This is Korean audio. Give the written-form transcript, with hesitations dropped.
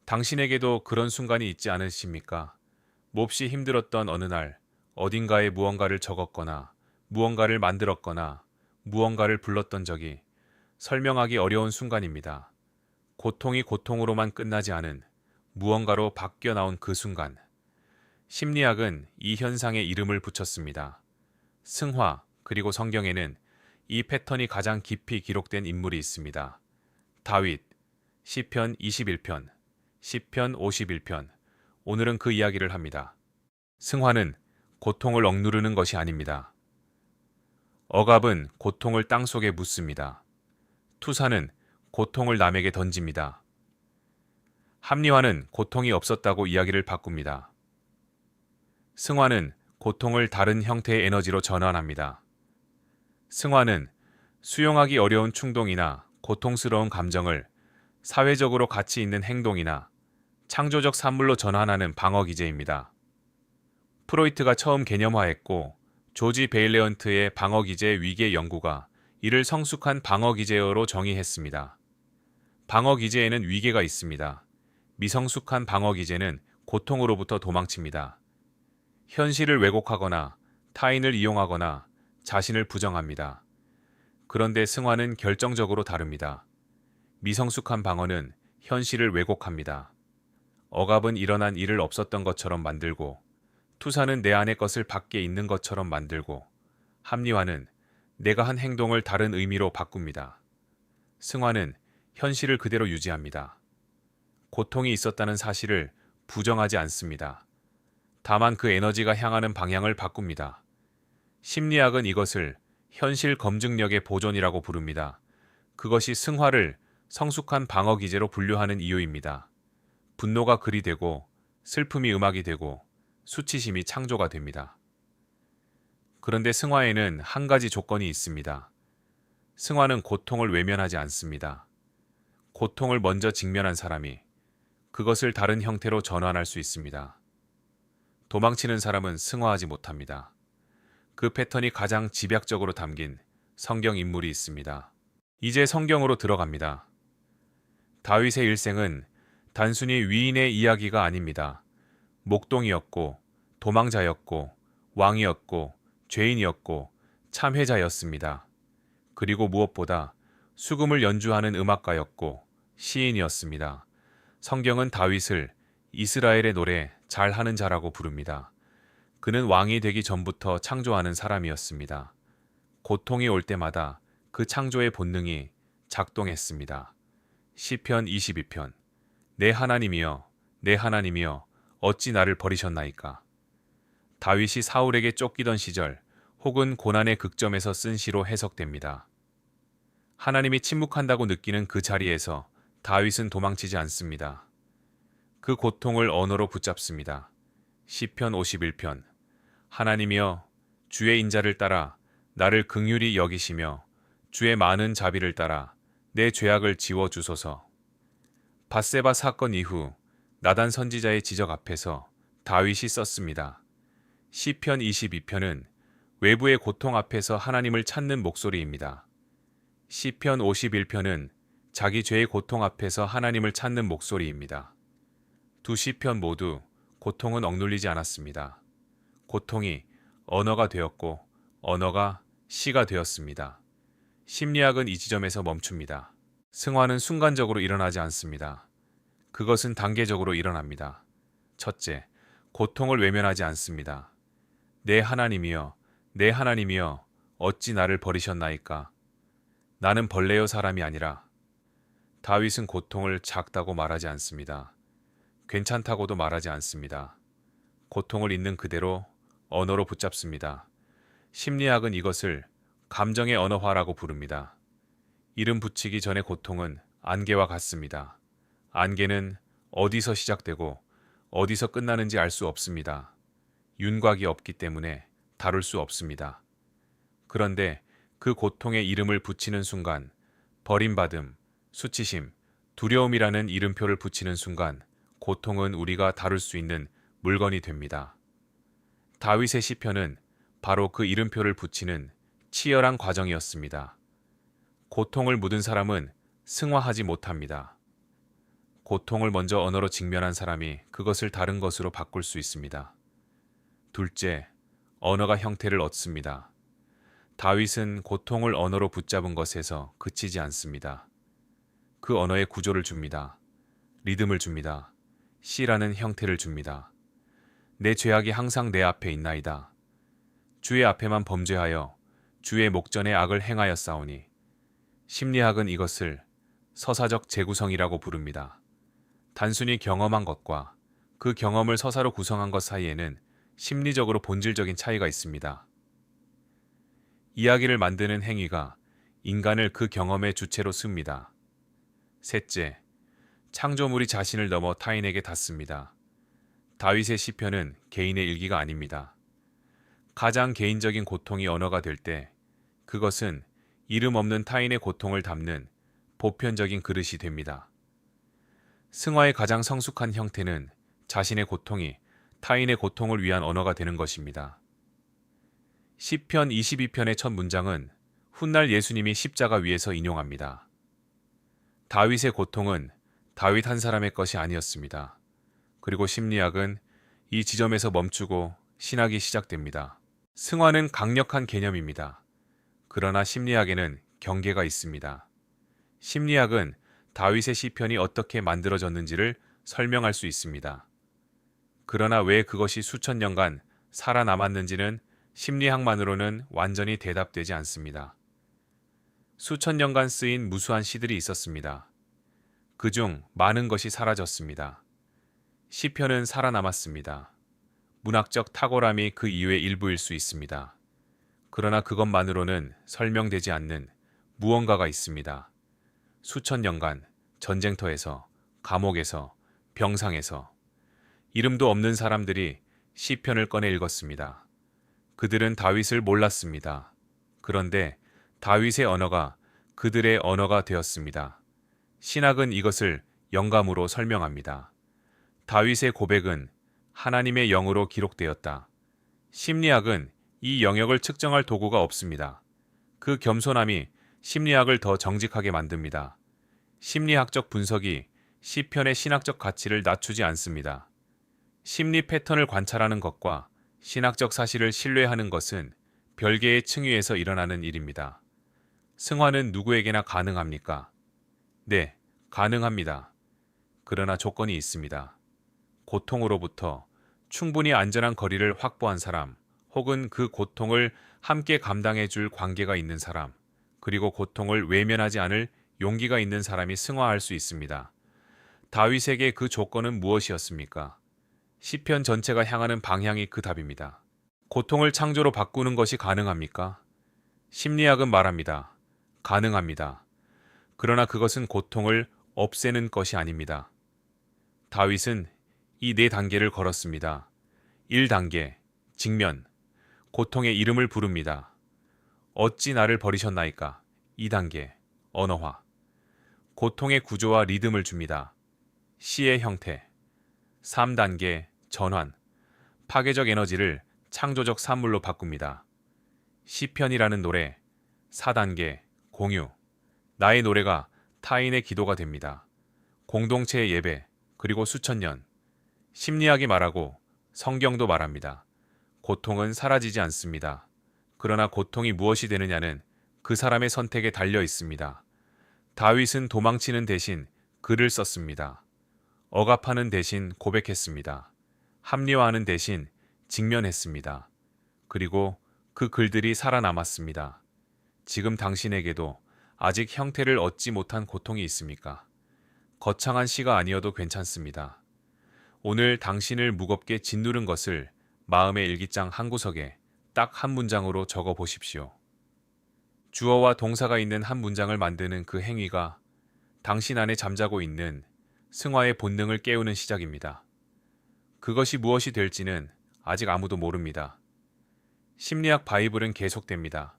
당신에게도 그런 순간이 있지 않으십니까? 몹시 힘들었던 어느 날, 어딘가에 무언가를 적었거나, 무언가를 만들었거나, 무언가를 불렀던 적이 설명하기 어려운 순간입니다. 고통이 고통으로만 끝나지 않은 무언가로 바뀌어 나온 그 순간. 심리학은 이 현상에 이름을 붙였습니다. 승화, 그리고 성경에는 이 패턴이 가장 깊이 기록된 인물이 있습니다. 다윗, 시편 21편, 시편 51편. 오늘은 그 이야기를 합니다. 승화는 고통을 억누르는 것이 아닙니다. 억압은 고통을 땅속에 묻습니다. 투사는 고통을 남에게 던집니다. 합리화는 고통이 없었다고 이야기를 바꿉니다. 승화는 고통을 다른 형태의 에너지로 전환합니다. 승화는 수용하기 어려운 충동이나 고통스러운 감정을 사회적으로 가치 있는 행동이나 창조적 산물로 전환하는 방어 기제입니다. 프로이트가 처음 개념화했고 조지 베일레언트의 방어 기제 위계 연구가 이를 성숙한 방어 기제어로 정의했습니다. 방어 기제에는 위계가 있습니다. 미성숙한 방어 기제는 고통으로부터 도망칩니다. 현실을 왜곡하거나 타인을 이용하거나 자신을 부정합니다. 그런데 승화는 결정적으로 다릅니다. 미성숙한 방어는 현실을 왜곡합니다. 억압은 일어난 일을 없었던 것처럼 만들고, 투사는 내 안의 것을 밖에 있는 것처럼 만들고, 합리화는 내가 한 행동을 다른 의미로 바꿉니다. 승화는 현실을 그대로 유지합니다. 고통이 있었다는 사실을 부정하지 않습니다. 다만 그 에너지가 향하는 방향을 바꿉니다. 심리학은 이것을 현실 검증력의 보존이라고 부릅니다. 그것이 승화를 성숙한 방어 기제로 분류하는 이유입니다. 분노가 글이 되고, 슬픔이 음악이 되고, 수치심이 창조가 됩니다. 그런데 승화에는 한 가지 조건이 있습니다. 승화는 고통을 외면하지 않습니다. 고통을 먼저 직면한 사람이 그것을 다른 형태로 전환할 수 있습니다. 도망치는 사람은 승화하지 못합니다. 그 패턴이 가장 집약적으로 담긴 성경 인물이 있습니다. 이제 성경으로 들어갑니다. 다윗의 일생은 단순히 위인의 이야기가 아닙니다. 목동이었고, 도망자였고, 왕이었고, 죄인이었고, 참회자였습니다. 그리고 무엇보다 수금을 연주하는 음악가였고, 시인이었습니다. 성경은 다윗을 이스라엘의 노래 잘하는 자라고 부릅니다. 그는 왕이 되기 전부터 창조하는 사람이었습니다. 고통이 올 때마다 그 창조의 본능이 작동했습니다. 시편 22편. 내 하나님이여, 내 하나님이여, 어찌 나를 버리셨나이까. 다윗이 사울에게 쫓기던 시절 혹은 고난의 극점에서 쓴 시로 해석됩니다. 하나님이 침묵한다고 느끼는 그 자리에서 다윗은 도망치지 않습니다. 그 고통을 언어로 붙잡습니다. 시편 51편. 하나님이여, 주의 인자를 따라 나를 긍휼히 여기시며 주의 많은 자비를 따라 내 죄악을 지워 주소서. 밧세바 사건 이후 나단 선지자의 지적 앞에서 다윗이 썼습니다. 시편 22편은 외부의 고통 앞에서 하나님을 찾는 목소리입니다. 시편 51편은 자기 죄의 고통 앞에서 하나님을 찾는 목소리입니다. 두 시편 모두 고통은 억눌리지 않았습니다. 고통이 언어가 되었고 언어가 시가 되었습니다. 심리학은 이 지점에서 멈춥니다. 승화는 순간적으로 일어나지 않습니다. 그것은 단계적으로 일어납니다. 첫째, 고통을 외면하지 않습니다. 내 하나님이여, 내 하나님이여, 어찌 나를 버리셨나이까? 나는 벌레요 사람이 아니라. 다윗은 고통을 작다고 말하지 않습니다. 괜찮다고도 말하지 않습니다. 고통을 있는 그대로 언어로 붙잡습니다. 심리학은 이것을 감정의 언어화라고 부릅니다. 이름 붙이기 전의 고통은 안개와 같습니다. 안개는 어디서 시작되고 어디서 끝나는지 알 수 없습니다. 윤곽이 없기 때문에 다룰 수 없습니다. 그런데 그 고통에 이름을 붙이는 순간, 버림받음, 수치심, 두려움이라는 이름표를 붙이는 순간, 고통은 우리가 다룰 수 있는 물건이 됩니다. 다윗의 시편은 바로 그 이름표를 붙이는 치열한 과정이었습니다. 고통을 묻은 사람은 승화하지 못합니다. 고통을 먼저 언어로 직면한 사람이 그것을 다른 것으로 바꿀 수 있습니다. 둘째, 언어가 형태를 얻습니다. 다윗은 고통을 언어로 붙잡은 것에서 그치지 않습니다. 그 언어에 구조를 줍니다. 리듬을 줍니다. 시라는 형태를 줍니다. 내 죄악이 항상 내 앞에 있나이다. 주의 앞에만 범죄하여 주의 목전에 악을 행하였사오니. 심리학은 이것을 서사적 재구성이라고 부릅니다. 단순히 경험한 것과 그 경험을 서사로 구성한 것 사이에는 심리적으로 본질적인 차이가 있습니다. 이야기를 만드는 행위가 인간을 그 경험의 주체로 씁니다. 셋째, 창조물이 자신을 넘어 타인에게 닿습니다. 다윗의 시편은 개인의 일기가 아닙니다. 가장 개인적인 고통이 언어가 될 때 그것은 이름 없는 타인의 고통을 담는 보편적인 그릇이 됩니다. 승화의 가장 성숙한 형태는 자신의 고통이 타인의 고통을 위한 언어가 되는 것입니다. 시편 22편의 첫 문장은 훗날 예수님이 십자가 위에서 인용합니다. 다윗의 고통은 다윗 한 사람의 것이 아니었습니다. 그리고 심리학은 이 지점에서 멈추고 신학이 시작됩니다. 승화는 강력한 개념입니다. 그러나 심리학에는 경계가 있습니다. 심리학은 다윗의 시편이 어떻게 만들어졌는지를 설명할 수 있습니다. 그러나 왜 그것이 수천 년간 살아남았는지는 심리학만으로는 완전히 대답되지 않습니다. 수천 년간 쓰인 무수한 시들이 있었습니다. 그중 많은 것이 사라졌습니다. 시편은 살아남았습니다. 문학적 탁월함이 그 이유의 일부일 수 있습니다. 그러나 그것만으로는 설명되지 않는 무언가가 있습니다. 수천 년간 전쟁터에서, 감옥에서, 병상에서 이름도 없는 사람들이 시편을 꺼내 읽었습니다. 그들은 다윗을 몰랐습니다. 그런데 다윗의 언어가 그들의 언어가 되었습니다. 신학은 이것을 영감으로 설명합니다. 다윗의 고백은 하나님의 영으로 기록되었다. 심리학은 이 영역을 측정할 도구가 없습니다. 그 겸손함이 심리학을 더 정직하게 만듭니다. 심리학적 분석이 시편의 신학적 가치를 낮추지 않습니다. 심리 패턴을 관찰하는 것과 신학적 사실을 신뢰하는 것은 별개의 층위에서 일어나는 일입니다. 승화는 누구에게나 가능합니까? 네, 가능합니다. 그러나 조건이 있습니다. 고통으로부터 충분히 안전한 거리를 확보한 사람, 혹은 그 고통을 함께 감당해 줄 관계가 있는 사람, 그리고 고통을 외면하지 않을 용기가 있는 사람이 승화할 수 있습니다. 다윗에게 그 조건은 무엇이었습니까? 시편 전체가 향하는 방향이 그 답입니다. 고통을 창조로 바꾸는 것이 가능합니까? 심리학은 말합니다. 가능합니다. 그러나 그것은 고통을 없애는 것이 아닙니다. 다윗은 이 네 단계를 걸었습니다. 1단계, 직면, 고통의 이름을 부릅니다. 어찌 나를 버리셨나이까? 2단계, 언어화, 고통의 구조와 리듬을 줍니다. 시의 형태. 3단계, 전환, 파괴적 에너지를 창조적 산물로 바꿉니다. 시편이라는 노래. 4단계, 공유, 나의 노래가 타인의 기도가 됩니다. 공동체의 예배, 그리고 수천 년. 심리학이 말하고 성경도 말합니다. 고통은 사라지지 않습니다. 그러나 고통이 무엇이 되느냐는 그 사람의 선택에 달려 있습니다. 다윗은 도망치는 대신 글을 썼습니다. 억압하는 대신 고백했습니다. 합리화하는 대신 직면했습니다. 그리고 그 글들이 살아남았습니다. 지금 당신에게도 아직 형태를 얻지 못한 고통이 있습니까? 거창한 시가 아니어도 괜찮습니다. 오늘 당신을 무겁게 짓누른 것을 마음의 일기장 한 구석에 딱 한 문장으로 적어 보십시오. 주어와 동사가 있는 한 문장을 만드는 그 행위가 당신 안에 잠자고 있는 승화의 본능을 깨우는 시작입니다. 그것이 무엇이 될지는 아직 아무도 모릅니다. 심리학 바이블은 계속됩니다.